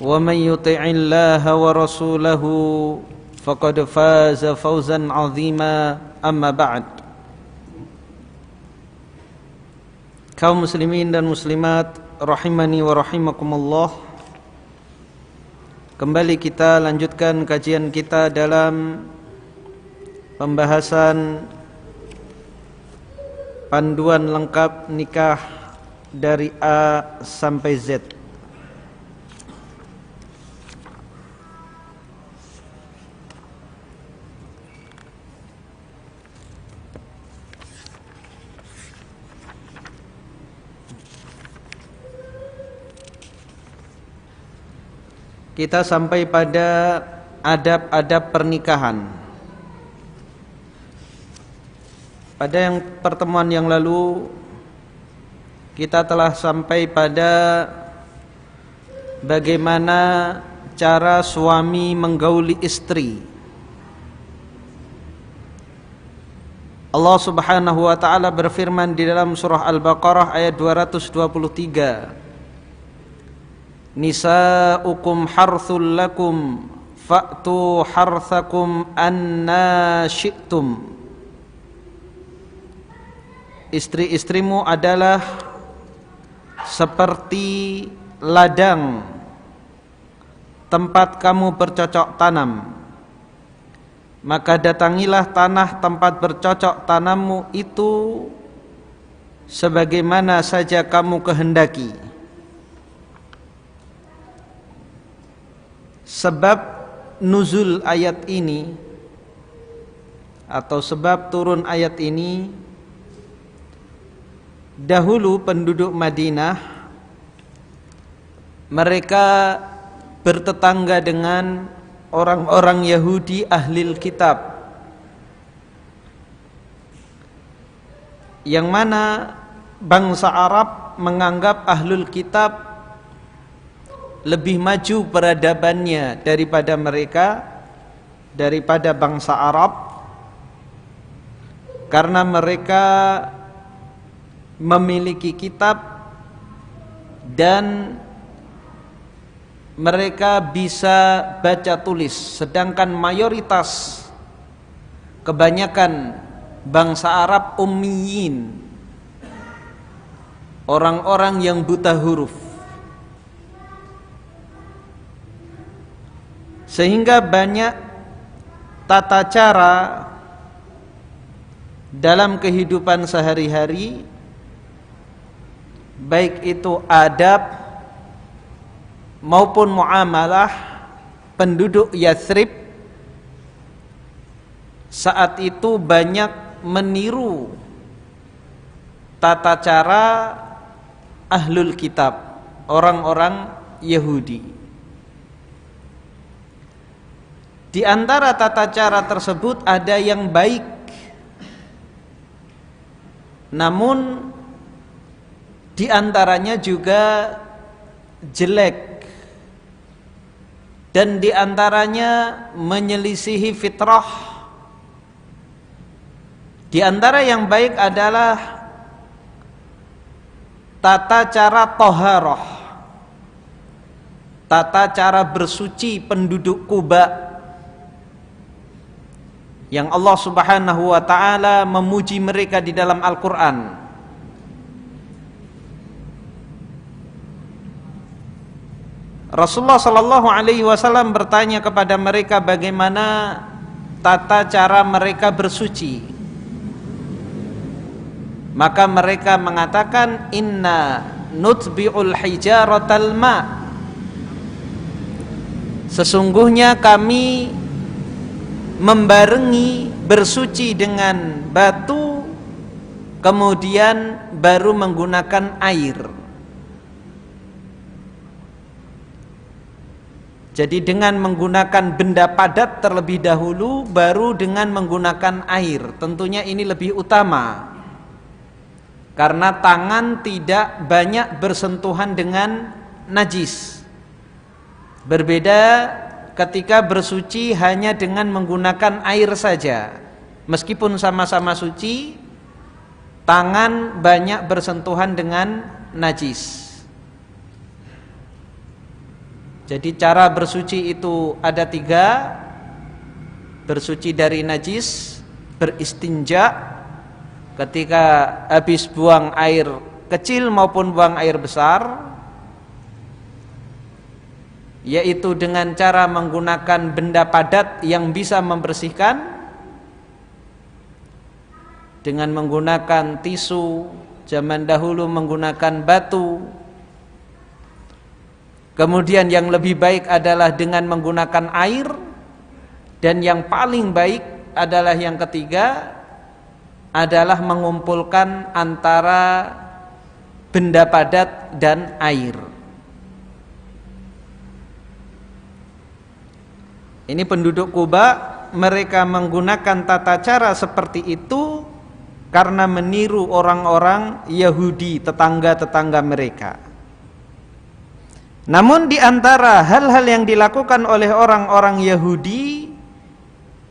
ومن يطع الله ورسوله فقد فاز فوزا عظيما أما بعد. Kaum muslimin dan muslimat rahimani wa rahimakumullah, kembali kita lanjutkan kajian kita dalam pembahasan panduan lengkap nikah dari A sampai Z. Kita sampai pada adab-adab pernikahan. Pada pertemuan yang lalu kita telah sampai pada bagaimana cara suami menggauli istri. Allah Subhanahu wa taala berfirman di dalam surah Al-Baqarah ayat 223. Nisa'ukum harthul lakum fa'tu harthakum anna syi'tum. Istri-istrimu adalah seperti ladang tempat kamu bercocok tanam, maka datangilah tanah tempat bercocok tanammu itu sebagaimana saja kamu kehendaki. Sebab nuzul ayat ini atau sebab turun ayat ini, dahulu penduduk Madinah mereka bertetangga dengan orang-orang Yahudi ahlil kitab, yang mana bangsa Arab menganggap ahlul kitab lebih maju peradabannya daripada mereka, daripada bangsa Arab, karena mereka memiliki kitab dan mereka bisa baca tulis, sedangkan mayoritas kebanyakan bangsa Arab ummiyin, orang-orang yang buta huruf. Sehingga banyak tata cara dalam kehidupan sehari-hari, baik itu adab maupun muamalah penduduk Yathrib saat itu banyak meniru tata cara ahlul kitab, orang-orang Yahudi. Di antara tata cara tersebut ada yang baik, namun di antaranya juga jelek, dan di antaranya menyelisihi fitrah. Di antara yang baik adalah tata cara toharoh, tata cara bersuci penduduk Kuba, yang Allah Subhanahu wa taala memuji mereka di dalam Al-Qur'an. Rasulullah sallallahu alaihi wasallam bertanya kepada mereka bagaimana tata cara mereka bersuci. Maka mereka mengatakan, inna nutbi'ul hijaratal ma. Sesungguhnya kami membarengi bersuci dengan batu, kemudian baru menggunakan air. Jadi dengan menggunakan benda padat terlebih dahulu, baru dengan menggunakan air. Tentunya ini lebih utama, karena tangan tidak banyak bersentuhan dengan najis. Berbeda ketika bersuci hanya dengan menggunakan air saja. Meskipun sama-sama suci, tangan banyak bersentuhan dengan najis. Jadi cara bersuci itu ada 3. Bersuci dari najis, beristinja ketika habis buang air kecil maupun buang air besar, yaitu dengan cara menggunakan benda padat yang bisa membersihkan, dengan menggunakan tisu, zaman dahulu menggunakan batu. Kemudian yang lebih baik adalah dengan menggunakan air, dan yang paling baik adalah yang ketiga, adalah mengumpulkan antara benda padat dan air. Ini penduduk Kuba, mereka menggunakan tata cara seperti itu karena meniru orang-orang Yahudi tetangga-tetangga mereka. Namun di antara hal-hal yang dilakukan oleh orang-orang Yahudi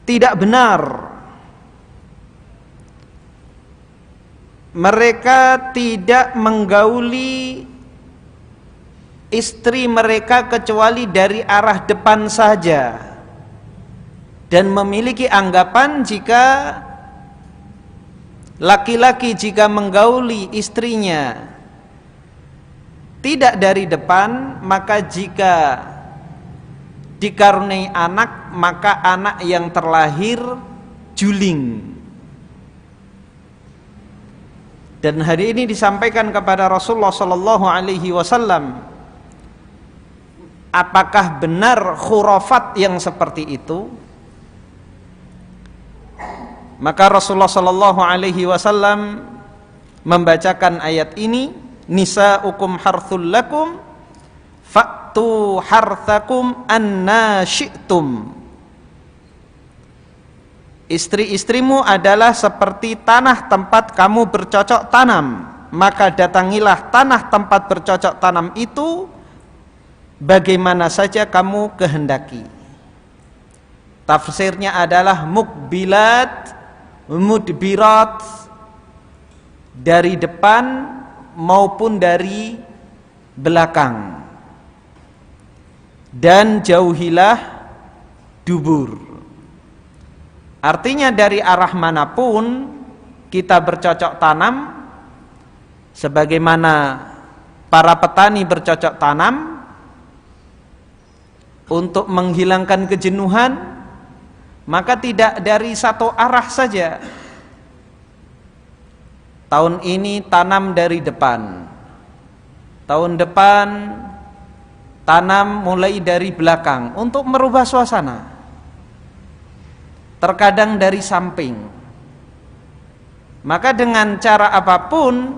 tidak benar. Mereka tidak menggauli istri mereka kecuali dari arah depan saja, dan memiliki anggapan jika laki-laki jika menggauli istrinya tidak dari depan, maka jika dikaruniai anak, maka anak yang terlahir juling. Dan hari ini disampaikan kepada Rasulullah sallallahu alaihi wasallam, apakah benar khurafat yang seperti itu? Maka Rasulullah sallallahu alaihi wasallam membacakan ayat ini, nisaukum harthul lakum fa'tu harthakum anna syi'tum. Istri-istrimu adalah seperti tanah tempat kamu bercocok tanam, maka datangilah tanah tempat bercocok tanam itu bagaimana saja kamu kehendaki. Tafsirnya adalah mukbilat, mudbirat, dari depan maupun dari belakang, dan jauhilah dubur. Artinya dari arah manapun kita bercocok tanam, sebagaimana para petani bercocok tanam untuk menghilangkan kejenuhan, maka tidak dari satu arah saja. Tahun ini tanam dari depan, tahun depan tanam mulai dari belakang untuk merubah suasana, terkadang dari samping. Maka dengan cara apapun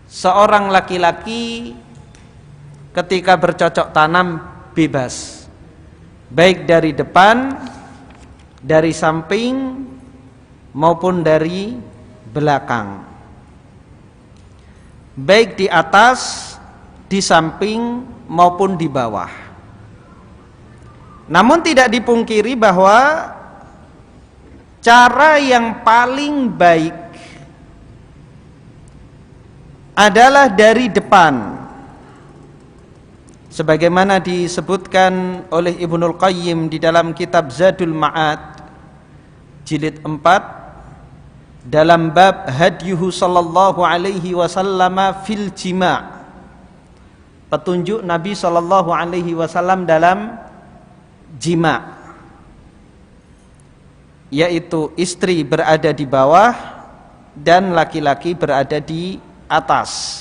seorang laki-laki ketika bercocok tanam bebas, baik dari depan, dari samping maupun dari belakang, baik di atas, di samping maupun di bawah. Namun tidak dipungkiri bahwa cara yang paling baik adalah dari depan, sebagaimana disebutkan oleh Ibnul Qayyim di dalam kitab Zadul Ma'ad jilid 4 dalam bab hadyuhu sallallahu alaihi wasallam fil jima', petunjuk Nabi sallallahu alaihi wasallam dalam jima', yaitu istri berada di bawah dan laki-laki berada di atas.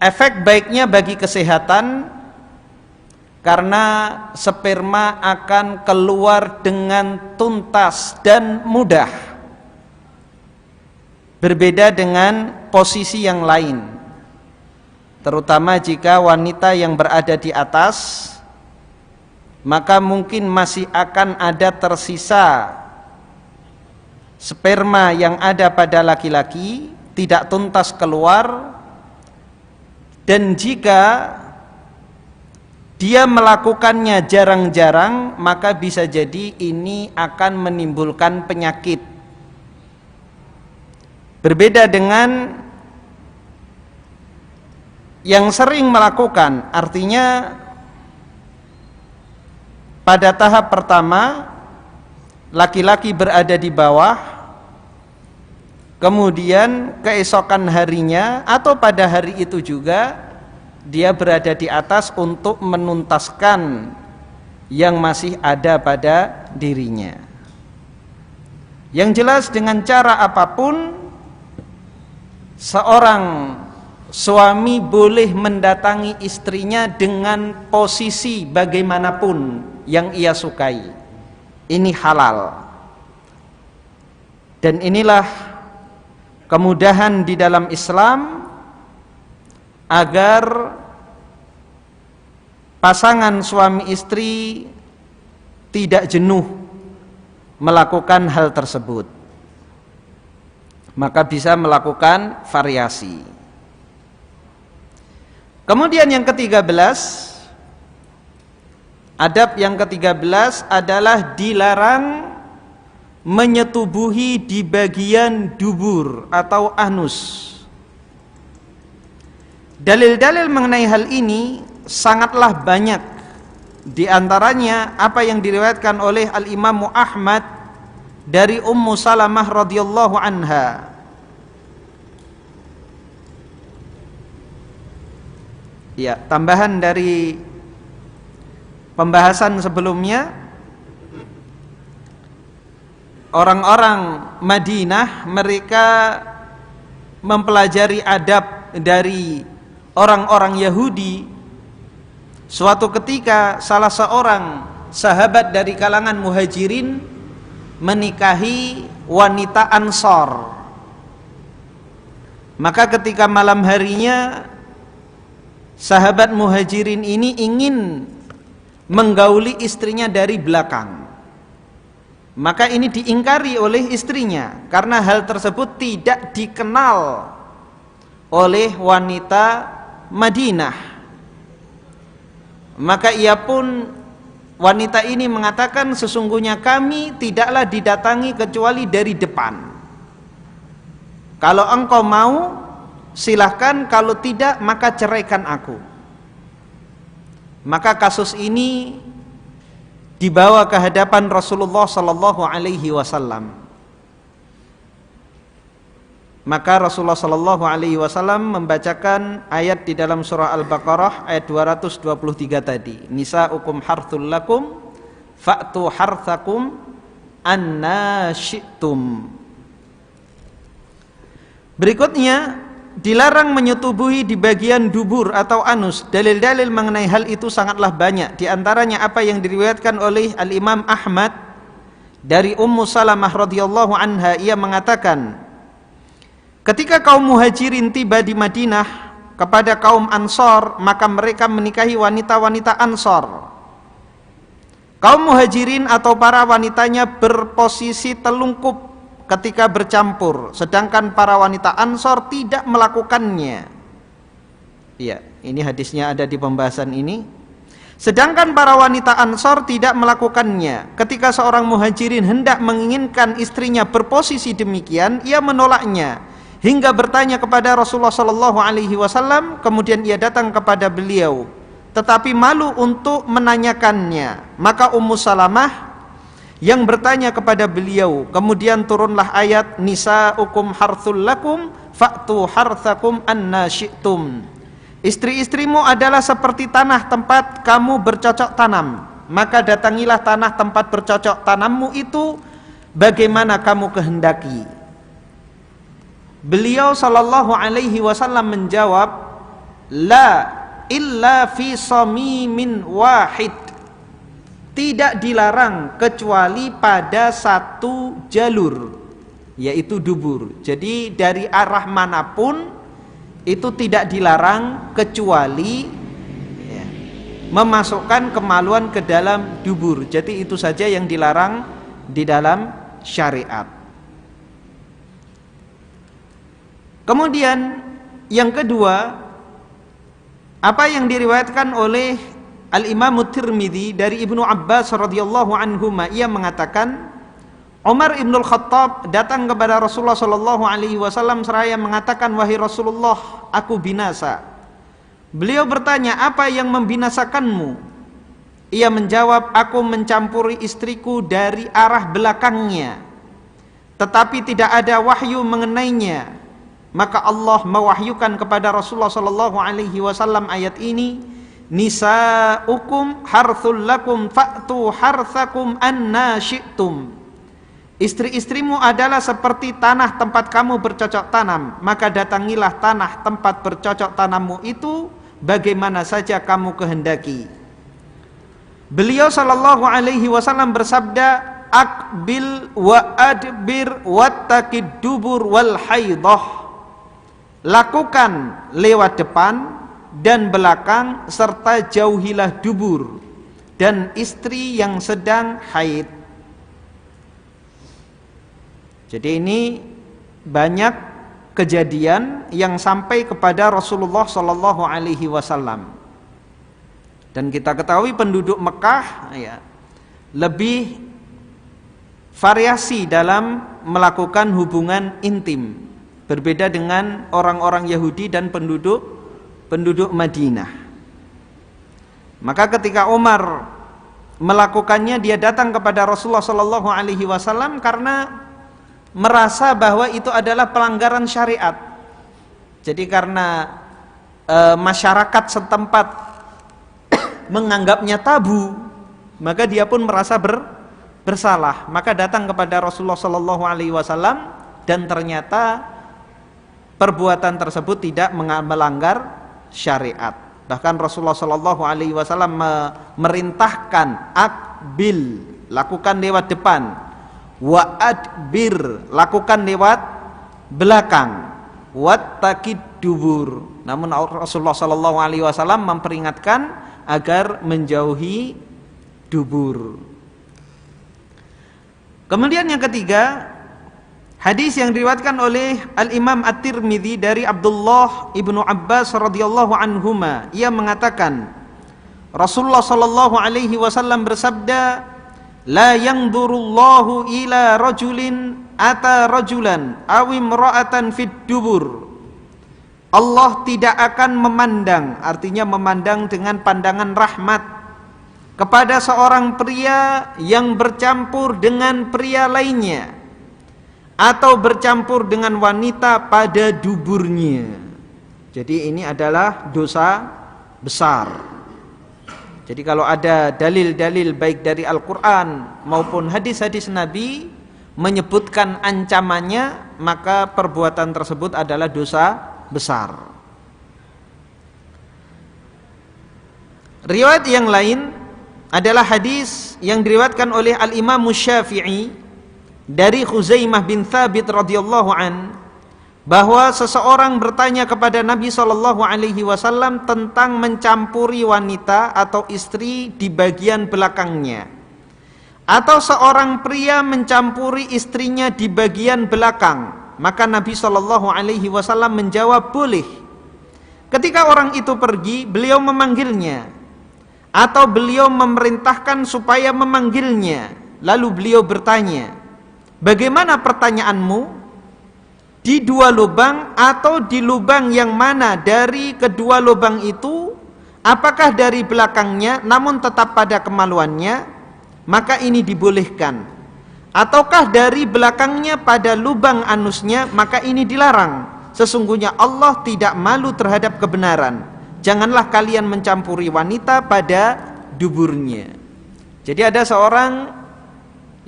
Efek baiknya bagi kesehatan, karena sperma akan keluar dengan tuntas dan mudah, berbeda dengan posisi yang lain, terutama jika wanita yang berada di atas, maka mungkin masih akan ada tersisa sperma yang ada pada laki-laki, tidak tuntas keluar, dan jika dia melakukannya jarang-jarang, maka bisa jadi ini akan menimbulkan penyakit. Berbeda dengan yang sering melakukan, artinya pada tahap pertama laki-laki berada di bawah, kemudian keesokan harinya atau pada hari itu juga dia berada di atas untuk menuntaskan yang masih ada pada dirinya. Yang jelas dengan cara apapun seorang suami boleh mendatangi istrinya dengan posisi bagaimanapun yang ia sukai. Ini halal. Dan inilah kemudahan di dalam Islam agar pasangan suami istri tidak jenuh melakukan hal tersebut. Maka bisa melakukan variasi. Kemudian yang ke-13, adab yang ke-13 adalah dilarang menyetubuhi di bagian dubur atau anus. Dalil-dalil mengenai hal ini sangatlah banyak. Di antaranya apa yang diriwayatkan oleh Al-Imam Ahmad dari Ummu Salamah radhiyallahu anha. Ya, tambahan dari pembahasan sebelumnya, orang-orang Madinah mereka mempelajari adab dari orang-orang Yahudi. Suatu ketika salah seorang sahabat dari kalangan Muhajirin menikahi wanita Ansor. Maka ketika malam harinya sahabat Muhajirin ini ingin menggauli istrinya dari belakang. Maka ini diingkari oleh istrinya karena hal tersebut tidak dikenal oleh wanita Madinah. Maka ia pun, wanita ini mengatakan, sesungguhnya kami tidaklah didatangi kecuali dari depan. Kalau engkau mau silahkan, kalau tidak maka ceraikan aku. Maka kasus ini dibawa ke hadapan Rasulullah sallallahu alaihi wasallam. Maka Rasulullah sallallahu alaihi wasallam membacakan ayat di dalam surah Al-Baqarah ayat 223 tadi, nisaukum harthul lakum fa'tu harthakum anna syi'tum. Berikutnya, dilarang menyetubuhi di bagian dubur atau anus. Dalil-dalil mengenai hal itu sangatlah banyak. Di antaranya apa yang diriwayatkan oleh Al-Imam Ahmad dari Ummu Salamah radhiyallahu anha, ia mengatakan, ketika kaum Muhajirin tiba di Madinah kepada kaum Ansor, maka mereka menikahi wanita-wanita Ansor. Kaum Muhajirin atau para wanitanya berposisi telungkup ketika bercampur, sedangkan para wanita Ansor tidak melakukannya. Ya, ini hadisnya ada di pembahasan ini. Sedangkan para wanita Ansor tidak melakukannya. Ketika seorang Muhajirin hendak menginginkan istrinya berposisi demikian, ia menolaknya hingga bertanya kepada Rasulullah sallallahu alaihi wasallam. Kemudian ia datang kepada beliau, tetapi malu untuk menanyakannya. Maka Ummu Salamah yang bertanya kepada beliau, kemudian turunlah ayat nisaukum harthul lakum fa'tu harthakum anna syi'tum. Istri-istrimu adalah seperti tanah tempat kamu bercocok tanam, maka datangilah tanah tempat bercocok tanammu itu bagaimana kamu kehendaki. Beliau sallallahu alaihi wasallam menjawab, la illa fi samimin wahid. Tidak dilarang kecuali pada satu jalur, yaitu dubur. Jadi dari arah manapun itu tidak dilarang kecuali ya, memasukkan kemaluan ke dalam dubur. Jadi itu saja yang dilarang di dalam syariat. Kemudian yang kedua, apa yang diriwayatkan oleh Al-Imam Tirmidzi dari Ibnu Abbas radhiyallahu anhuma, ia mengatakan Umar ibn Khattab datang kepada Rasulullah sallallahu alaihi wasallam seraya mengatakan, wahai Rasulullah, aku binasa. Beliau bertanya, apa yang membinasakanmu? Ia menjawab, aku mencampuri istriku dari arah belakangnya, tetapi tidak ada wahyu mengenainya. Maka Allah mewahyukan kepada Rasulullah SAW ayat ini, nisaukum harthul lakum fa'tu harthakum anna syi'tum. Istri-istrimu adalah seperti tanah tempat kamu bercocok tanam, maka datangilah tanah tempat bercocok tanammu itu bagaimana saja kamu kehendaki. Beliau sallallahu alaihi wasallam bersabda, akbil wa adbir wattaqid dubur wal haidah. Lakukan lewat depan dan belakang serta jauhilah dubur dan istri yang sedang haid. Jadi ini banyak kejadian yang sampai kepada Rasulullah sallallahu alaihi wasallam. Dan kita ketahui penduduk Mekah ya, lebih variasi dalam melakukan hubungan intim, berbeda dengan orang-orang Yahudi dan penduduk Madinah. Maka ketika Umar melakukannya, dia datang kepada Rasulullah sallallahu alaihi wasallam karena merasa bahwa itu adalah pelanggaran syariat. Jadi karena masyarakat setempat menganggapnya tabu, maka dia pun merasa bersalah. Maka datang kepada Rasulullah sallallahu alaihi wasallam dan ternyata perbuatan tersebut tidak melanggar syariat. Bahkan Rasulullah sallallahu alaihi wasallam memerintahkan akbil, lakukan lewat depan, wa adbir, lakukan lewat belakang, wattaqid dubur. Namun Rasulullah sallallahu alaihi wasallam memperingatkan agar menjauhi dubur. Kemudian yang ketiga, hadis yang diriwayatkan oleh Al-Imam At-Tirmidzi dari Abdullah ibnu Abbas radhiyallahu anhuma, ia mengatakan Rasulullah sallallahu alaihi wasallam bersabda, la yanzurullahu ila rajulin ata rajulan aw imra'atan fid dubur. Allah tidak akan memandang, artinya memandang dengan pandangan rahmat, kepada seorang pria yang bercampur dengan pria lainnya atau bercampur dengan wanita pada duburnya. Jadi ini adalah dosa besar. Jadi kalau ada dalil-dalil baik dari Al-Quran maupun hadis-hadis Nabi menyebutkan ancamannya, maka perbuatan tersebut adalah dosa besar. Riwayat yang lain adalah hadis yang diriwayatkan oleh Al-Imam Syafi'i dari Khuzaimah bin Thabit radhiyallahu an, bahwa seseorang bertanya kepada Nabi sallallahu alaihi wasallam tentang mencampuri wanita atau istri di bagian belakangnya, atau seorang pria mencampuri istrinya di bagian belakang. Maka Nabi sallallahu alaihi wasallam menjawab, boleh. Ketika orang itu pergi, beliau memanggilnya, atau beliau memerintahkan supaya memanggilnya. Lalu beliau bertanya, bagaimana pertanyaanmu? Di dua lubang atau di lubang yang mana dari kedua lubang itu? Apakah dari belakangnya namun tetap pada kemaluannya? Maka ini dibolehkan. Ataukah dari belakangnya pada lubang anusnya? Maka ini dilarang. Sesungguhnya Allah tidak malu terhadap kebenaran. Janganlah kalian mencampuri wanita pada duburnya. Jadi ada seorang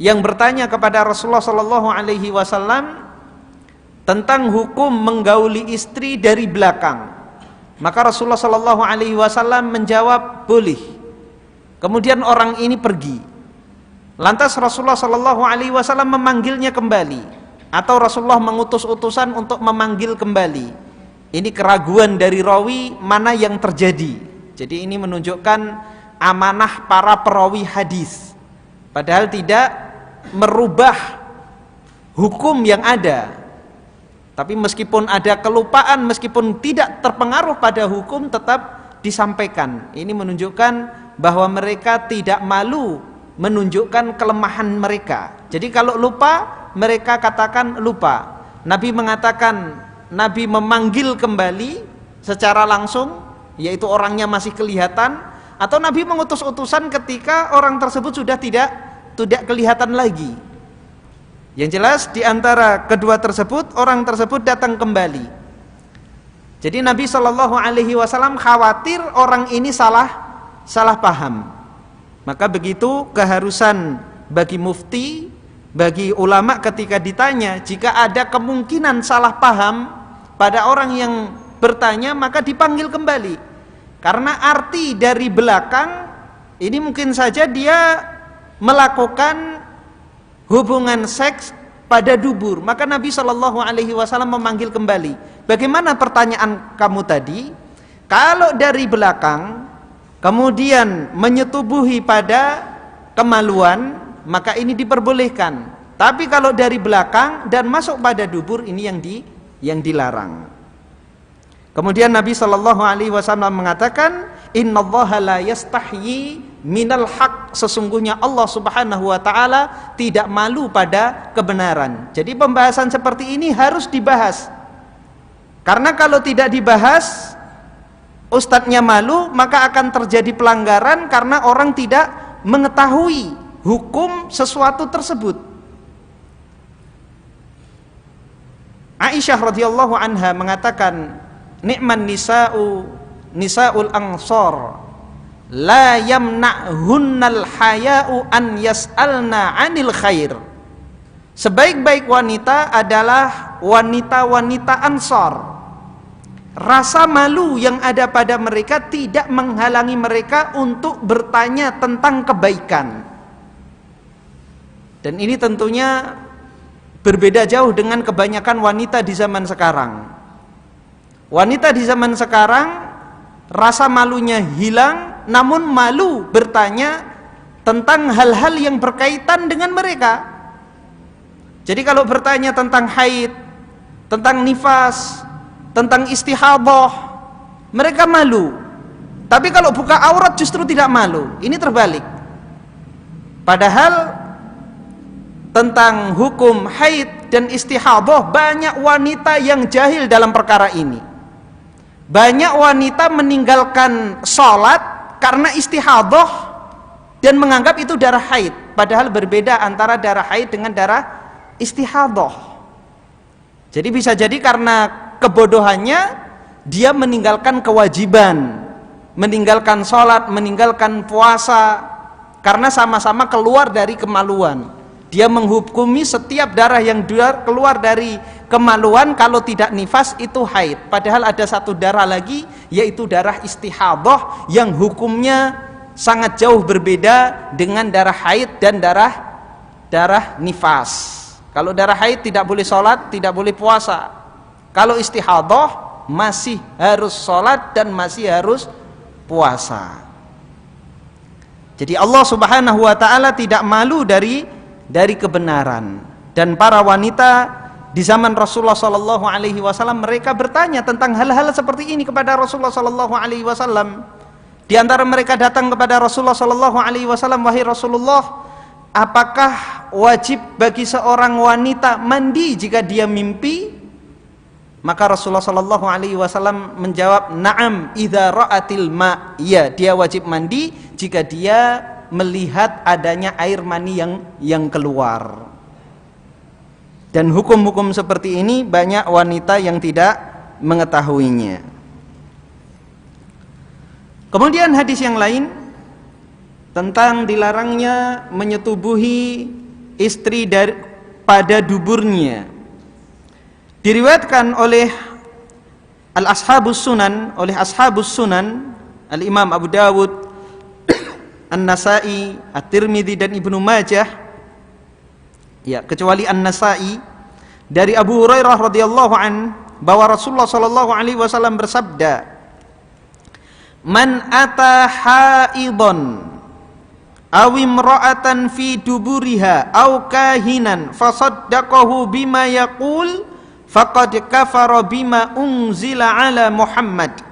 yang bertanya kepada Rasulullah sallallahu alaihi wasallam tentang hukum menggauli istri dari belakang. Maka Rasulullah sallallahu alaihi wasallam menjawab, boleh. Kemudian orang ini pergi. Lantas Rasulullah sallallahu alaihi wasallam memanggilnya kembali, atau Rasulullah mengutus utusan untuk memanggil kembali. Ini keraguan dari rawi mana yang terjadi. Jadi ini menunjukkan amanah para perawi hadis. Padahal tidak merubah hukum yang ada. Tapi meskipun ada kelupaan, meskipun tidak terpengaruh pada hukum, tetap disampaikan. Ini menunjukkan bahwa mereka tidak malu menunjukkan kelemahan mereka. Jadi kalau lupa, mereka katakan lupa. Nabi mengatakan, Nabi memanggil kembali secara langsung, yaitu orangnya masih kelihatan, atau Nabi mengutus utusan ketika orang tersebut sudah tidak kelihatan lagi. Yang jelas di antara kedua tersebut, orang tersebut datang kembali. Jadi Nabi Shallallahu Alaihi Wasallam khawatir orang ini salah paham. Maka begitu keharusan bagi mufti, bagi ulama ketika ditanya, jika ada kemungkinan salah paham pada orang yang bertanya, maka dipanggil kembali. Karena arti dari belakang ini mungkin saja dia melakukan hubungan seks pada dubur, maka Nabi Shallallahu Alaihi Wasallam memanggil kembali. Bagaimana pertanyaan kamu tadi? Kalau dari belakang kemudian menyetubuhi pada kemaluan, maka ini diperbolehkan. Tapi kalau dari belakang dan masuk pada dubur, ini yang dilarang. Kemudian Nabi Shallallahu Alaihi Wasallam mengatakan, Innallaha la yastahyi minal haq, sesungguhnya Allah Subhanahu Wa Taala tidak malu pada kebenaran. Jadi pembahasan seperti ini harus dibahas. Karena kalau tidak dibahas, ustadznya malu, maka akan terjadi pelanggaran karena orang tidak mengetahui hukum sesuatu tersebut. Aisyah radhiyallahu anha mengatakan, Ni'man nisaul ansor la yamna'hunnal haya'u an yas'alna 'anil khair. Sebaik-baik wanita adalah wanita-wanita Ansor. Rasa malu yang ada pada mereka tidak menghalangi mereka untuk bertanya tentang kebaikan. Dan ini tentunya berbeda jauh dengan kebanyakan wanita di zaman sekarang. Wanita di zaman sekarang rasa malunya hilang, namun malu bertanya tentang hal-hal yang berkaitan dengan mereka. Jadi kalau bertanya tentang haid, tentang nifas, tentang istihadah, mereka malu. Tapi kalau buka aurat justru tidak malu. Ini terbalik. Padahal tentang hukum haid dan istihadah banyak wanita yang jahil dalam perkara ini. Banyak wanita meninggalkan sholat karena istihadah dan menganggap itu darah haid. Padahal berbeda antara darah haid dengan darah istihadah. Jadi bisa jadi karena kebodohannya dia meninggalkan kewajiban, meninggalkan sholat, meninggalkan puasa, karena sama-sama keluar dari kemaluan. Dia menghukumi setiap darah yang keluar dari kemaluan kalau tidak nifas itu haid. Padahal ada satu darah lagi, yaitu darah istihadah yang hukumnya sangat jauh berbeda dengan darah haid dan darah nifas. Kalau darah haid tidak boleh sholat, tidak boleh puasa. Kalau istihadah masih harus sholat dan masih harus puasa. Jadi Allah Subhanahu Wa Taala tidak malu dari kebenaran. Dan para wanita di zaman Rasulullah Sallallahu Alaihi Wasallam, mereka bertanya tentang hal-hal seperti ini kepada Rasulullah Sallallahu Alaihi Wasallam. Di antara mereka datang kepada Rasulullah Sallallahu Alaihi Wasallam, wahai Rasulullah, apakah wajib bagi seorang wanita mandi jika dia mimpi? Maka Rasulullah Sallallahu Alaihi Wasallam menjawab, na'am idza ra'atil ma', ya, dia wajib mandi jika dia melihat adanya air mani yang keluar. Dan hukum-hukum seperti ini banyak wanita yang tidak mengetahuinya. Kemudian hadis yang lain tentang dilarangnya menyetubuhi istri pada duburnya, diriwayatkan oleh ashabus sunan, Al-Imam Abu Dawud, An-Nasa'i, At-Tirmidzi dan Ibnu Majah, ya, kecuali An-Nasa'i, dari Abu Hurairah radhiyallahu an, bahwa Rasulullah sallallahu alaihi wasallam bersabda, "Man ata haidon aw imra'atan fi duburiha aw kahinan fasaddaqahu bima yaqul faqad kafara bima unzila ala Muhammad."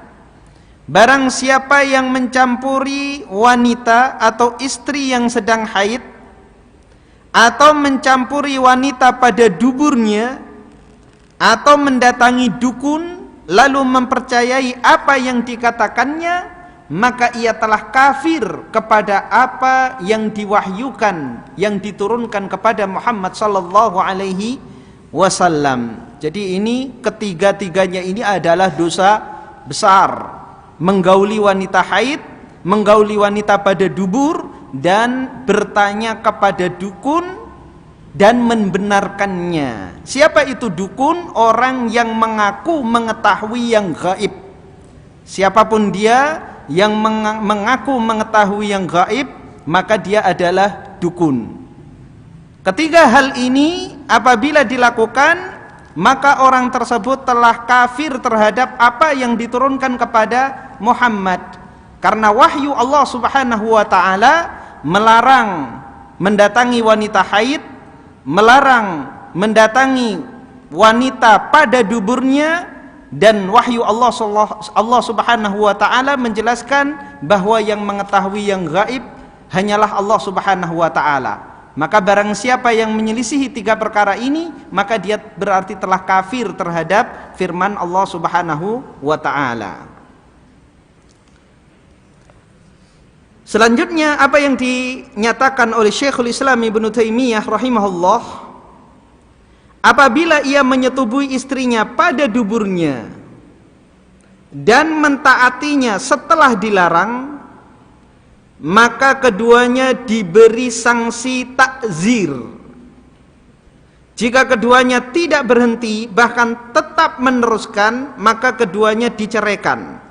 Barang siapa yang mencampuri wanita atau istri yang sedang haid, atau mencampuri wanita pada duburnya, atau mendatangi dukun lalu mempercayai apa yang dikatakannya, maka ia telah kafir kepada apa yang diwahyukan, yang diturunkan kepada Muhammad sallallahu alaihi wasallam. Jadi ini ketiga-tiganya ini adalah dosa besar. Menggauli wanita haid, menggauli wanita pada dubur, dan bertanya kepada dukun dan membenarkannya. Siapa itu dukun? Orang yang mengaku mengetahui yang gaib. Siapapun dia yang mengaku mengetahui yang gaib, maka dia adalah dukun. Ketiga hal ini apabila dilakukan, maka orang tersebut telah kafir terhadap apa yang diturunkan kepada Muhammad. Karena wahyu Allah Subhanahu wa taala melarang mendatangi wanita haid, melarang mendatangi wanita pada duburnya, dan wahyu Allah Subhanahu wa taala menjelaskan bahwa yang mengetahui yang gaib hanyalah Allah Subhanahu wa taala. Maka barang siapa yang menyelisihi tiga perkara ini, maka dia berarti telah kafir terhadap firman Allah Subhanahu wa taala. Selanjutnya apa yang dinyatakan oleh Syekhul Islam Ibnu Taimiyah rahimahullah, apabila ia menyetubuhi istrinya pada duburnya dan mentaatinya setelah dilarang, maka keduanya diberi sanksi takzir. Jika keduanya tidak berhenti, bahkan tetap meneruskan, maka keduanya diceraikan.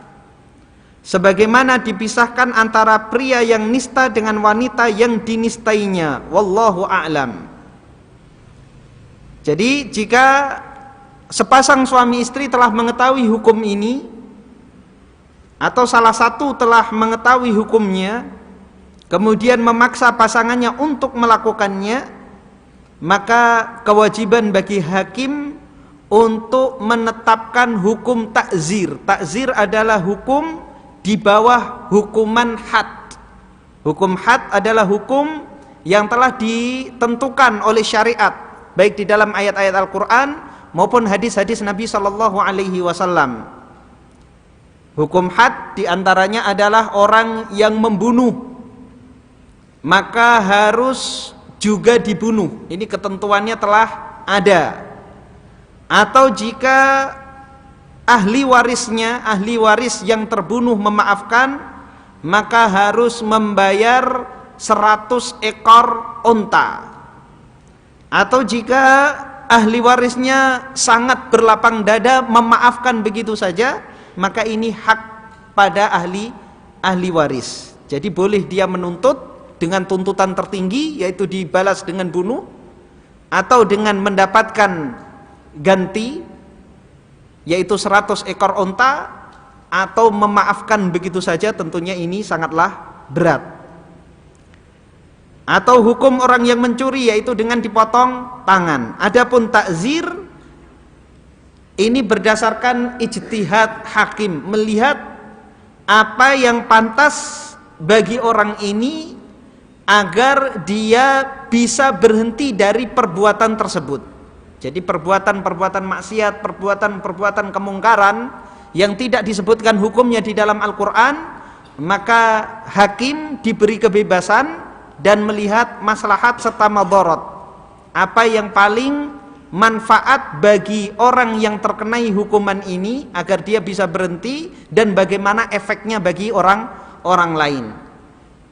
Sebagaimana dipisahkan antara pria yang nista dengan wanita yang dinistainya. Wallahu a'lam. Jadi jika sepasang suami istri telah mengetahui hukum ini, atau salah satu telah mengetahui hukumnya, kemudian memaksa pasangannya untuk melakukannya, maka kewajiban bagi hakim untuk menetapkan hukum takzir. Takzir adalah hukum di bawah hukuman had. Hukum had adalah hukum yang telah ditentukan oleh syariat, baik di dalam ayat-ayat Al-Quran maupun hadis-hadis Nabi Sallallahu Alaihi Wasallam. Hukum had diantaranya adalah orang yang membunuh, maka harus juga dibunuh. Ini ketentuannya telah ada. Atau jika ahli waris yang terbunuh memaafkan, maka harus membayar 100 ekor unta. Atau jika ahli warisnya sangat berlapang dada memaafkan begitu saja, maka ini hak pada ahli waris. Jadi boleh dia menuntut dengan tuntutan tertinggi, yaitu dibalas dengan bunuh, atau dengan mendapatkan ganti, yaitu 100 ekor unta, atau memaafkan begitu saja. Tentunya ini sangatlah berat. Atau hukum orang yang mencuri, yaitu dengan dipotong tangan. Adapun takzir ini berdasarkan ijtihad hakim, melihat apa yang pantas bagi orang ini agar dia bisa berhenti dari perbuatan tersebut. Jadi perbuatan-perbuatan maksiat, perbuatan-perbuatan kemungkaran yang tidak disebutkan hukumnya di dalam Al-Quran, maka hakim diberi kebebasan dan melihat maslahat serta madarat. Apa yang paling manfaat bagi orang yang terkenai hukuman ini agar dia bisa berhenti, dan bagaimana efeknya bagi orang lain.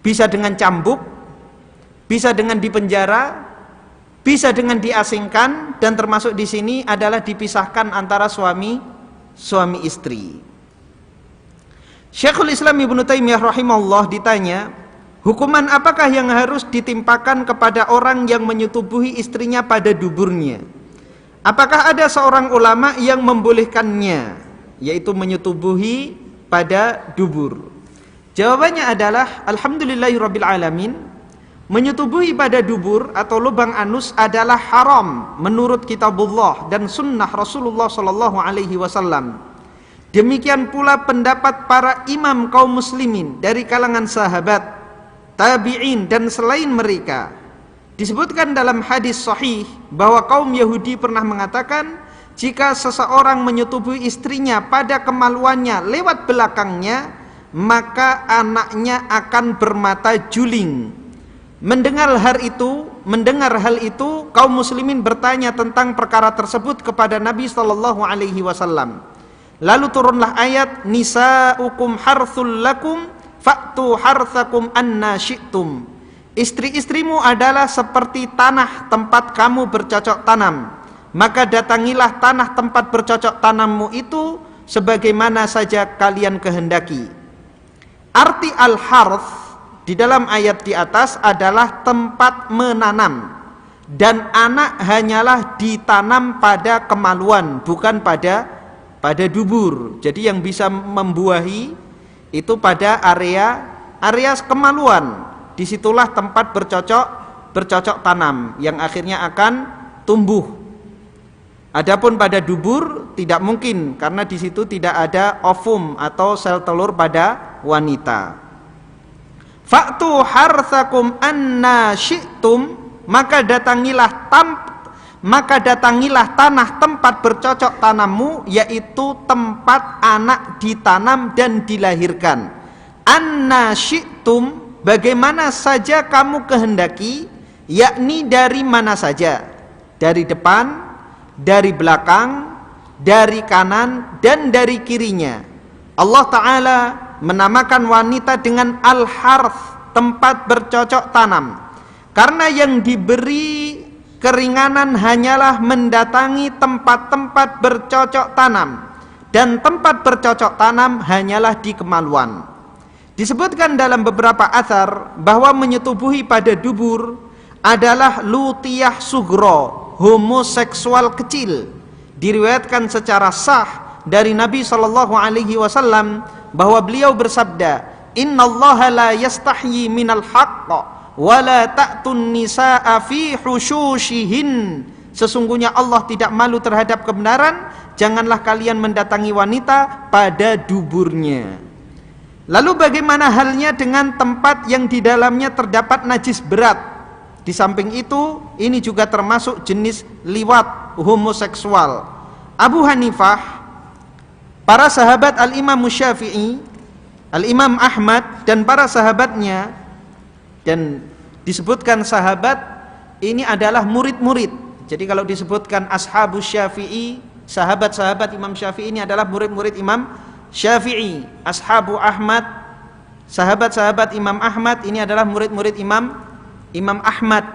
Bisa dengan cambuk, bisa dengan dipenjara, bisa dengan diasingkan, dan termasuk di sini adalah dipisahkan antara suami istri. Syekhul Islam Ibnu Taimiyah rahimahullah ditanya, hukuman apakah yang harus ditimpakan kepada orang yang menyetubuhi istrinya pada duburnya? Apakah ada seorang ulama yang membolehkannya, yaitu menyetubuhi pada dubur? Jawabannya adalah alhamdulillahirabbil alamin. Menyetubuhi pada dubur atau lubang anus adalah haram menurut kitabullah dan sunnah Rasulullah sallallahu alaihi wasallam. Demikian pula pendapat para imam kaum muslimin dari kalangan sahabat, tabi'in dan selain mereka. Disebutkan dalam hadis sahih bahwa kaum Yahudi pernah mengatakan, jika seseorang menyetubuhi istrinya pada kemaluannya lewat belakangnya, maka anaknya akan bermata juling. Mendengar hal itu, kaum muslimin bertanya tentang perkara tersebut kepada Nabi sallallahu alaihi wasallam. Lalu turunlah ayat, nisaukum harthul lakum fa'tu harthakum anna syi'tum. Istri-istrimu adalah seperti tanah tempat kamu bercocok tanam, maka datangilah tanah tempat bercocok tanammu itu sebagaimana saja kalian kehendaki. Arti al-harth di dalam ayat di atas adalah tempat menanam, dan anak hanyalah ditanam pada kemaluan, bukan pada dubur. Jadi yang bisa membuahi itu pada area kemaluan. Disitulah tempat bercocok tanam yang akhirnya akan tumbuh. Adapun pada dubur tidak mungkin, karena di situ tidak ada ovum atau sel telur pada wanita. Fa'tu harthakum anna syi'tum, maka datangilah tanah tempat bercocok tanammu, yaitu tempat anak ditanam dan dilahirkan. Anna syi'tum, bagaimana saja kamu kehendaki, yakni dari mana saja, dari depan, dari belakang, dari kanan, dan dari kirinya. Allah Ta'ala menamakan wanita dengan al-harth, tempat bercocok tanam, karena yang diberi keringanan hanyalah mendatangi tempat-tempat bercocok tanam, dan tempat bercocok tanam hanyalah di kemaluan. Disebutkan dalam beberapa athar bahwa menyetubuhi pada dubur adalah lutiyah sugro, homoseksual kecil. Diriwayatkan secara sah dari Nabi SAW bahwa beliau bersabda, innallaha la yastahyi minal haqq wa la ta'tun nisaa fi hushushihin. Sesungguhnya Allah tidak malu terhadap kebenaran, janganlah kalian mendatangi wanita pada duburnya. Lalu bagaimana halnya dengan tempat yang di dalamnya terdapat najis berat? Di samping itu, ini juga termasuk jenis liwat, homoseksual. Abu Hanifah, para sahabat Al-Imam Syafi'i, Al-Imam Ahmad, dan para sahabatnya, dan disebutkan sahabat ini adalah murid-murid. Jadi kalau disebutkan ashabus Syafi'i, sahabat-sahabat Imam Syafi'i ini adalah murid-murid Imam Syafi'i. Ashabu Ahmad, sahabat-sahabat Imam Ahmad ini adalah murid-murid Imam Ahmad.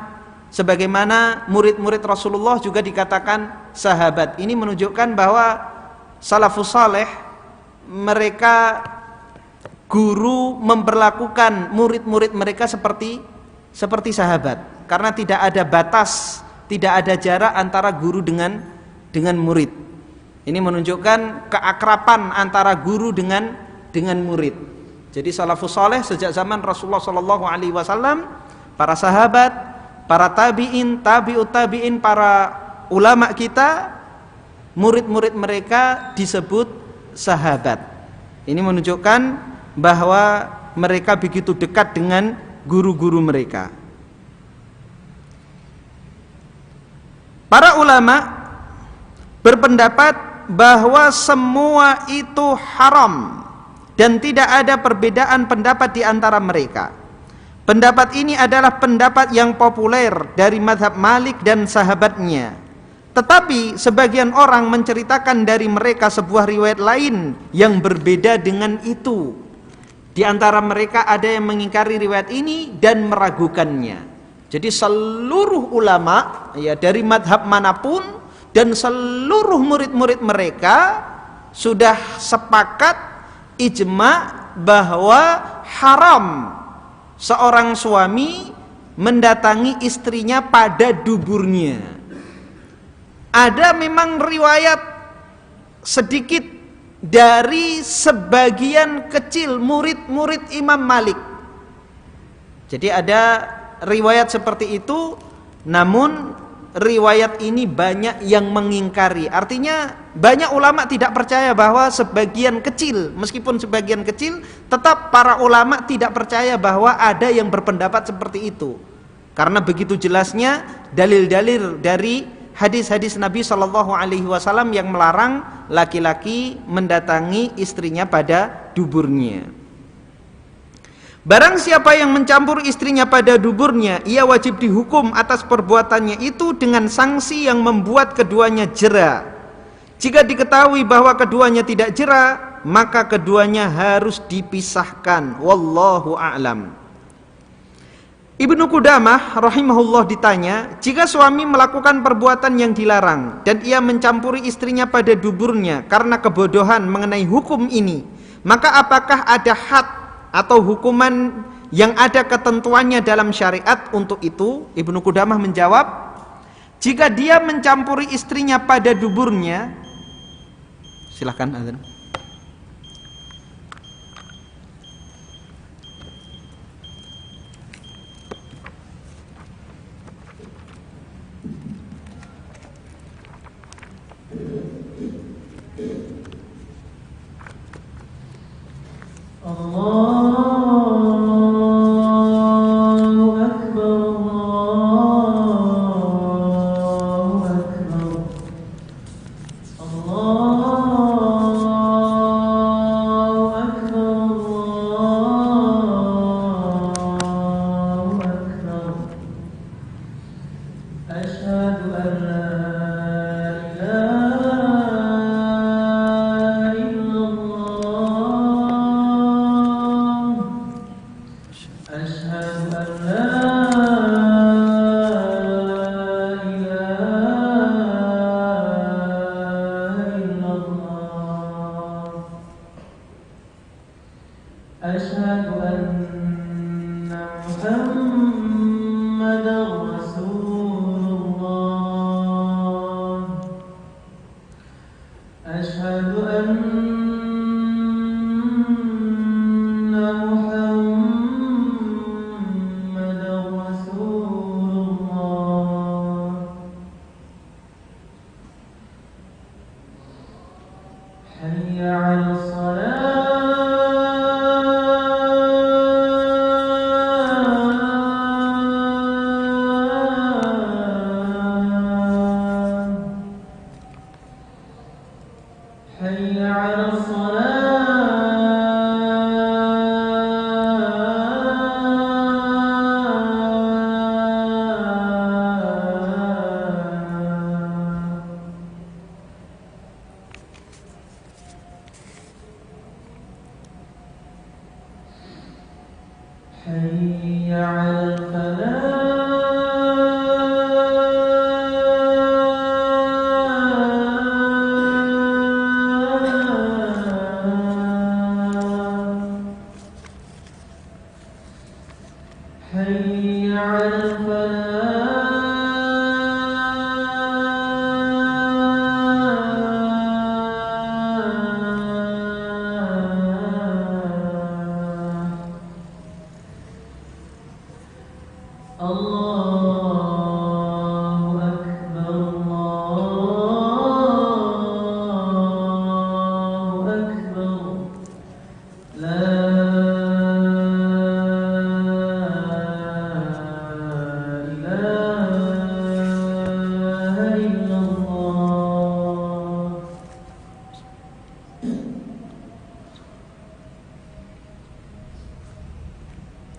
Sebagaimana murid-murid Rasulullah juga dikatakan sahabat. Ini menunjukkan bahwa salafus saleh, mereka guru memperlakukan murid-murid mereka seperti sahabat, karena tidak ada batas, tidak ada jarak antara guru dengan murid. Ini menunjukkan keakraban antara guru dengan murid. Jadi salafus saleh sejak zaman Rasulullah SAW, para sahabat, para tabi'in, tabi'ut tabi'in, para ulama kita, murid-murid mereka disebut sahabat. Ini menunjukkan bahwa mereka begitu dekat dengan guru-guru mereka. Para ulama berpendapat bahwa semua itu haram dan tidak ada perbedaan pendapat di antara mereka. Pendapat ini adalah pendapat yang populer dari mazhab Malik dan sahabatnya. Tetapi sebagian orang menceritakan dari mereka sebuah riwayat lain yang berbeda dengan itu. Di antara mereka ada yang mengingkari riwayat ini dan meragukannya. Jadi seluruh ulama, ya, dari mazhab manapun dan seluruh murid-murid mereka sudah sepakat ijma bahwa haram seorang suami mendatangi istrinya pada duburnya. Ada memang riwayat sedikit dari sebagian kecil murid-murid Imam Malik. Jadi ada riwayat seperti itu, namun riwayat ini banyak yang mengingkari. Artinya banyak ulama tidak percaya bahwa sebagian kecil, meskipun sebagian kecil, tetap para ulama tidak percaya bahwa ada yang berpendapat seperti itu. Karena begitu jelasnya dalil-dalil dari hadis-hadis Nabi Shallallahu Alaihi Wasallam yang melarang laki-laki mendatangi istrinya pada duburnya. Barang siapa yang mencampur istrinya pada duburnya, ia wajib dihukum atas perbuatannya itu dengan sanksi yang membuat keduanya jera. Jika diketahui bahwa keduanya tidak jera, maka keduanya harus dipisahkan. Wallahu a'lam. Ibnu Qudamah rahimahullah ditanya, jika suami melakukan perbuatan yang dilarang dan ia mencampuri istrinya pada duburnya karena kebodohan mengenai hukum ini, maka apakah ada had atau hukuman yang ada ketentuannya dalam syariat untuk itu? Ibnu Qudamah menjawab, jika dia mencampuri istrinya pada duburnya, silahkan azan.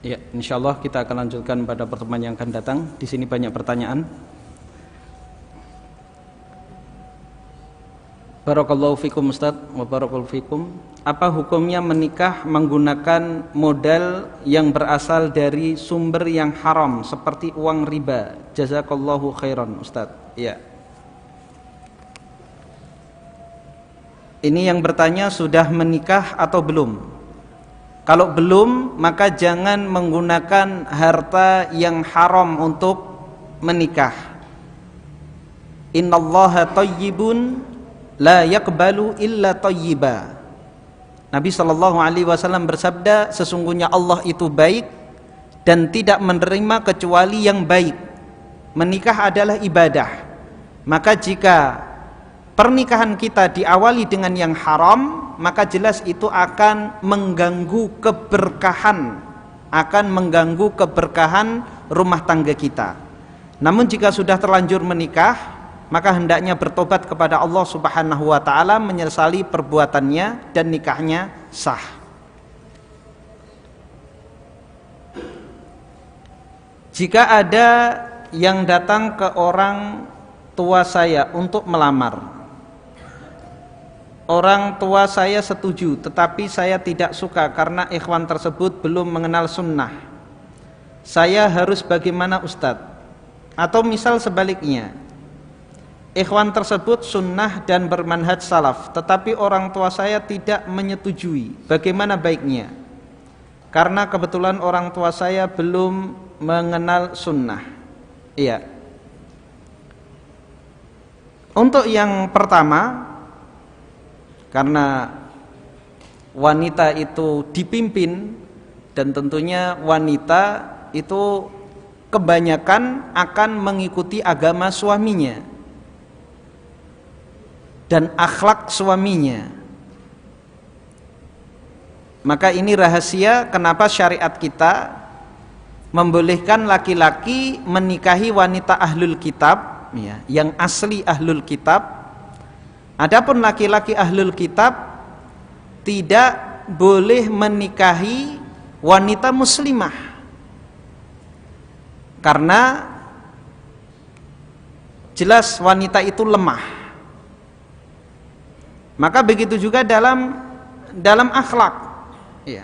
Ya, insyaallah kita akan lanjutkan pada pertemuan yang akan datang. Di sini banyak pertanyaan. Barakallahu fikum Ustaz, wa barakallahu fikum. Apa hukumnya menikah menggunakan modal yang berasal dari sumber yang haram seperti uang riba? Jazakallahu khairan Ustaz. Ya. Ini yang bertanya sudah menikah atau belum? Kalau belum, maka jangan menggunakan harta yang haram untuk menikah. Innallaha thayyibun la yaqbalu illa thayyiba. Nabi SAW bersabda, sesungguhnya Allah itu baik dan tidak menerima kecuali yang baik. Menikah adalah ibadah. Maka jika pernikahan kita diawali dengan yang haram, maka jelas itu akan mengganggu keberkahan rumah tangga kita. Namun jika sudah terlanjur menikah, maka hendaknya bertobat kepada Allah Subhanahu wa taala, menyesali perbuatannya dan nikahnya sah. Jika ada yang datang ke orang tua saya untuk melamar, orang tua saya setuju, tetapi saya tidak suka karena ikhwan tersebut belum mengenal sunnah, saya harus bagaimana Ustadz? Atau misal sebaliknya, ikhwan tersebut sunnah dan bermanhaj salaf, tetapi orang tua saya tidak menyetujui, bagaimana baiknya? Karena kebetulan orang tua saya belum mengenal sunnah. Iya. Untuk yang pertama, karena wanita itu dipimpin, dan tentunya wanita itu kebanyakan akan mengikuti agama suaminya dan akhlak suaminya. Maka ini rahasia kenapa syariat kita membolehkan laki-laki menikahi wanita ahlul kitab, ya, yang asli ahlul kitab. Adapun laki-laki ahlul kitab tidak boleh menikahi wanita muslimah, karena jelas wanita itu lemah. Maka begitu juga dalam akhlak, ya.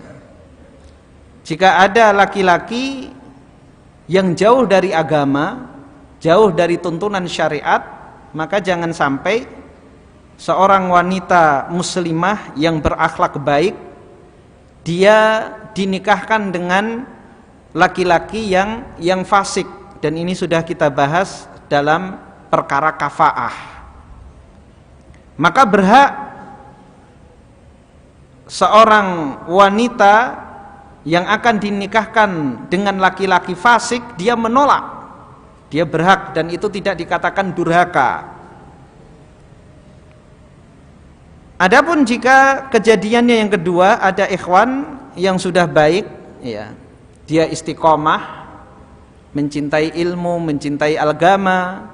Jika ada laki-laki yang jauh dari agama, jauh dari tuntunan syariat, maka jangan sampai seorang wanita muslimah yang berakhlak baik dia dinikahkan dengan laki-laki yang fasik, dan ini sudah kita bahas dalam perkara kafaah. Maka berhak seorang wanita yang akan dinikahkan dengan laki-laki fasik, dia menolak, dia berhak, dan itu tidak dikatakan durhaka. Adapun jika kejadiannya yang kedua, ada ikhwan yang sudah baik, ya, dia istiqomah, mencintai ilmu, mencintai agama,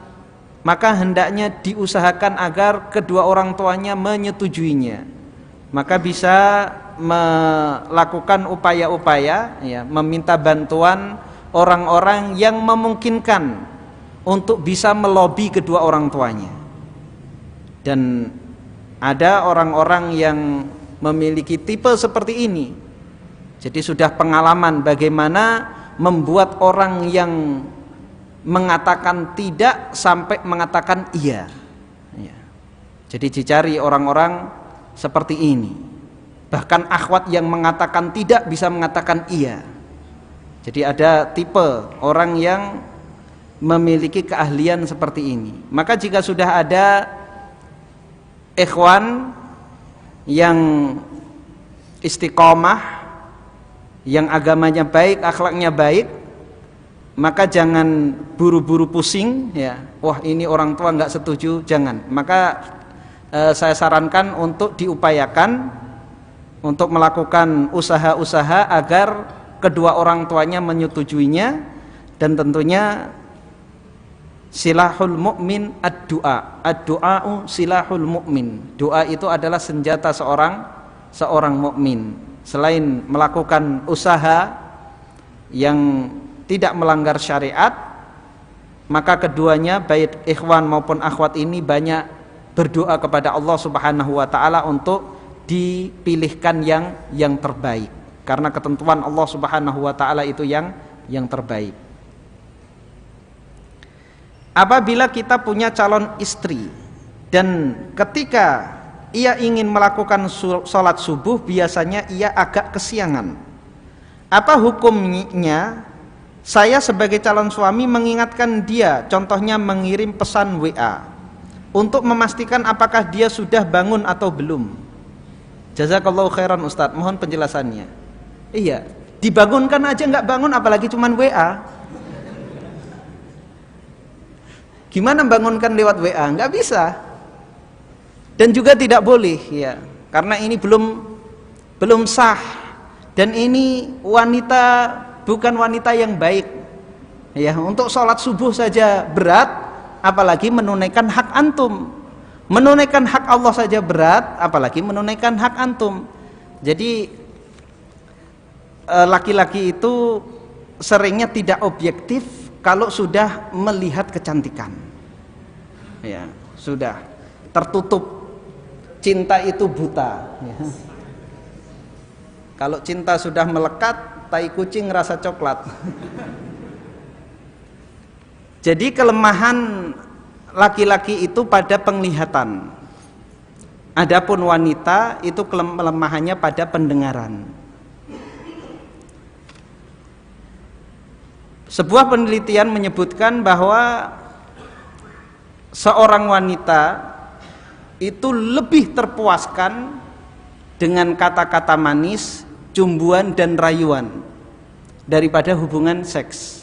maka hendaknya diusahakan agar kedua orang tuanya menyetujuinya. Maka bisa melakukan upaya-upaya, ya, meminta bantuan orang-orang yang memungkinkan untuk bisa melobi kedua orang tuanya. Dan ada orang-orang yang memiliki tipe seperti ini, jadi sudah pengalaman bagaimana membuat orang yang mengatakan tidak sampai mengatakan iya, ya. Jadi dicari orang-orang seperti ini. Bahkan akhwat yang mengatakan tidak bisa mengatakan iya. Jadi ada tipe orang yang memiliki keahlian seperti ini. Maka jika sudah ada ikhwan yang istiqomah, yang agamanya baik, akhlaknya baik, maka jangan buru-buru pusing, ya. Wah, ini orang tua nggak setuju, jangan. Maka saya sarankan untuk diupayakan untuk melakukan usaha-usaha agar kedua orang tuanya menyetujuinya. Dan tentunya silahul mu'min ad-du'a, ad-du'a'u silahul mu'min, doa itu adalah senjata seorang mukmin. Selain melakukan usaha yang tidak melanggar syariat, maka keduanya baik ikhwan maupun akhwat ini banyak berdoa kepada Allah Subhanahu wa taala untuk dipilihkan yang terbaik, karena ketentuan Allah Subhanahu wa taala itu yang terbaik. Apabila kita punya calon istri dan ketika ia ingin melakukan sholat subuh, biasanya ia agak kesiangan, apa hukumnya? Saya sebagai calon suami mengingatkan dia, contohnya mengirim pesan WA untuk memastikan apakah dia sudah bangun atau belum. Jazakallahu khairan Ustadz, mohon penjelasannya. Iya, dibangunkan aja nggak bangun, apalagi cuman WA. Gimana bangunkan lewat WA? Nggak bisa. Dan juga tidak boleh, ya, karena ini belum sah. Dan ini wanita bukan wanita yang baik. Ya, untuk sholat subuh saja berat, apalagi menunaikan hak antum. Menunaikan hak Allah saja berat, apalagi menunaikan hak antum. Jadi laki-laki itu seringnya tidak objektif kalau sudah melihat kecantikan. Ya, sudah tertutup. Cinta itu buta. Ya. Kalau cinta sudah melekat, tai kucing rasa coklat. Jadi kelemahan laki-laki itu pada penglihatan. Adapun wanita itu kelemahannya pada pendengaran. Sebuah penelitian menyebutkan bahwa seorang wanita itu lebih terpuaskan dengan kata-kata manis, cumbuan dan rayuan daripada hubungan seks.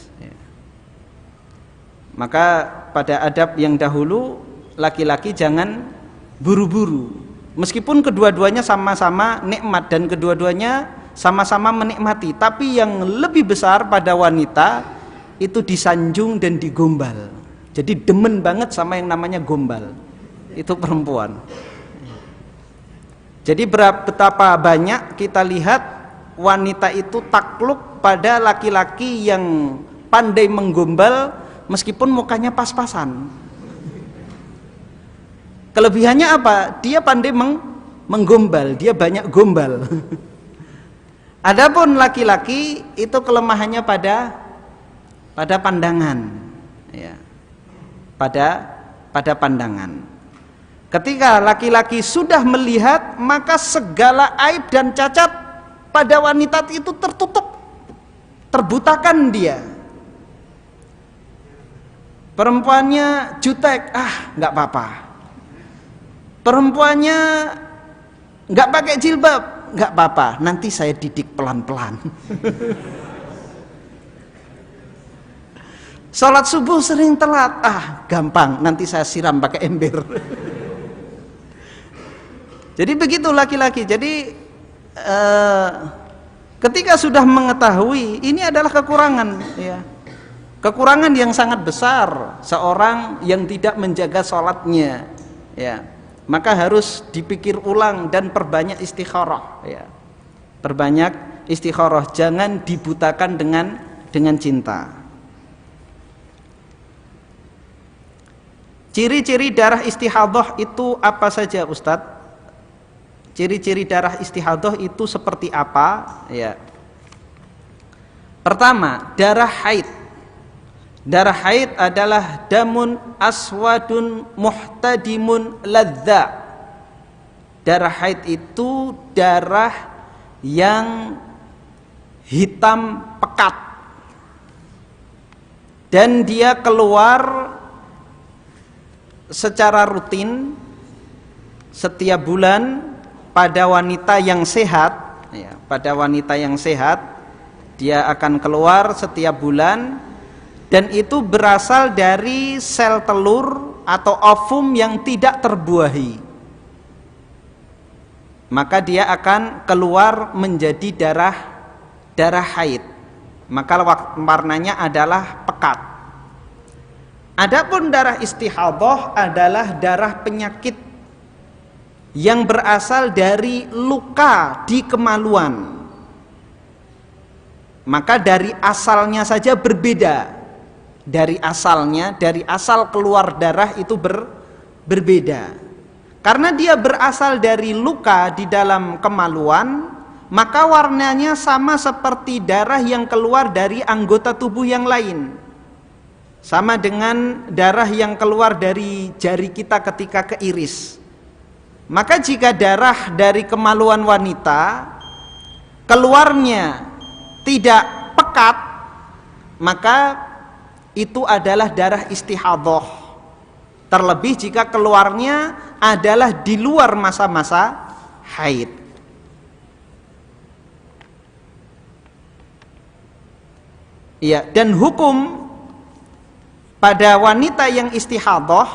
Maka pada adab yang dahulu, laki-laki jangan buru-buru. Meskipun kedua-duanya sama-sama nikmat dan kedua-duanya sama-sama menikmati, tapi yang lebih besar pada wanita itu disanjung dan digombal. Jadi demen banget sama yang namanya gombal. Itu perempuan. Jadi betapa banyak kita lihat wanita itu takluk pada laki-laki yang pandai menggombal meskipun mukanya pas-pasan. Kelebihannya apa? Dia pandai menggombal, dia banyak gombal. Adapun laki-laki itu kelemahannya pada pandangan, ya. Pada pandangan. Ketika laki-laki sudah melihat, maka segala aib dan cacat pada wanita itu tertutup, terbutakan dia. Perempuannya jutek, nggak apa-apa. Perempuannya nggak pakai jilbab, nggak apa-apa. Nanti saya didik pelan-pelan. Sholat subuh sering telat, gampang. Nanti saya siram pakai ember. Jadi begitu laki-laki. Jadi ketika sudah mengetahui ini adalah kekurangan, ya. Kekurangan yang sangat besar seorang yang tidak menjaga sholatnya, ya, maka harus dipikir ulang dan perbanyak istikharah, ya. Perbanyak istikharah, jangan dibutakan dengan cinta. Ciri-ciri darah istihadah itu apa saja, Ustadz? Ciri-ciri darah istihadah itu seperti apa? Ya. Pertama, darah haid. Darah haid adalah damun aswadun muhtadimun ladza. Darah haid itu darah yang hitam pekat dan dia keluar secara rutin setiap bulan pada wanita yang sehat, ya, pada wanita yang sehat dia akan keluar setiap bulan. Dan itu berasal dari sel telur atau ovum yang tidak terbuahi. Maka dia akan keluar menjadi darah haid. Maka warnanya adalah pekat. Adapun darah istihadah adalah darah penyakit yang berasal dari luka di kemaluan. Maka dari asalnya saja berbeda. Dari asal keluar darah itu berbeda. Karena dia berasal dari luka di dalam kemaluan, maka warnanya sama seperti darah yang keluar dari anggota tubuh yang lain. Sama dengan darah yang keluar dari jari kita ketika keiris. Maka jika darah dari kemaluan wanita keluarnya tidak pekat, maka itu adalah darah istihadah. Terlebih jika keluarnya adalah di luar masa-masa haid. Ya, dan hukum pada wanita yang istihadah,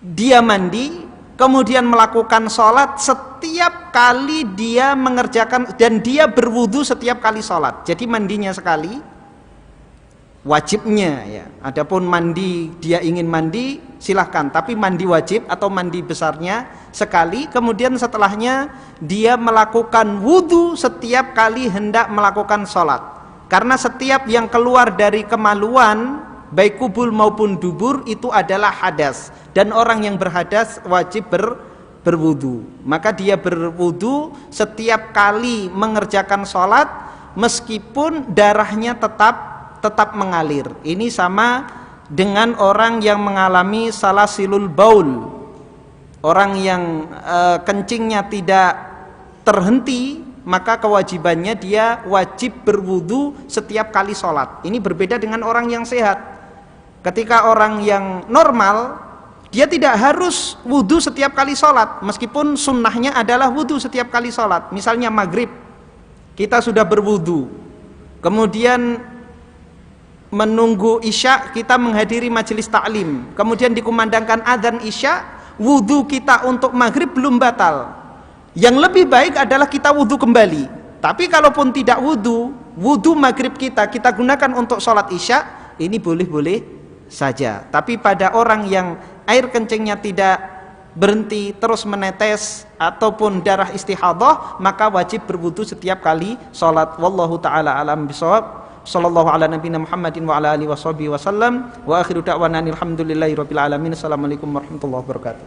dia mandi kemudian melakukan sholat setiap kali dia mengerjakan, dan dia berwudu setiap kali sholat. Jadi mandinya sekali, wajibnya ya. Adapun mandi, dia ingin mandi silahkan, tapi mandi wajib atau mandi besarnya sekali, kemudian setelahnya dia melakukan wudu setiap kali hendak melakukan sholat, karena setiap yang keluar dari kemaluan baik kubul maupun dubur itu adalah hadas, dan orang yang berhadas wajib berwudu. Maka dia berwudu setiap kali mengerjakan sholat meskipun darahnya tetap mengalir. Ini sama dengan orang yang mengalami salasilul baul, orang yang kencingnya tidak terhenti, maka kewajibannya dia wajib berwudu setiap kali sholat. Ini berbeda dengan orang yang sehat. Ketika orang yang normal, dia tidak harus wudu setiap kali sholat, meskipun sunnahnya adalah wudu setiap kali sholat. Misalnya maghrib, kita sudah berwudu, kemudian menunggu isya, kita menghadiri majelis taklim, kemudian dikumandangkan adzan isya, wudu kita untuk maghrib belum batal. Yang lebih baik adalah kita wudu kembali. Tapi kalaupun tidak wudu, wudu maghrib kita gunakan untuk sholat isya, ini boleh-boleh saja. Tapi pada orang yang air kencingnya tidak berhenti, terus menetes ataupun darah istihadhah, maka wajib berwudu setiap kali sholat. Wallahu ta'ala alam bisawab. Sallallahu ala nabiyina Muhammadin wa ala alihi wa sahbihi wa sallam. Wa akhiru da'wana alhamdulillahi rabbil alamin. Assalamualaikum warahmatullahi wabarakatuh.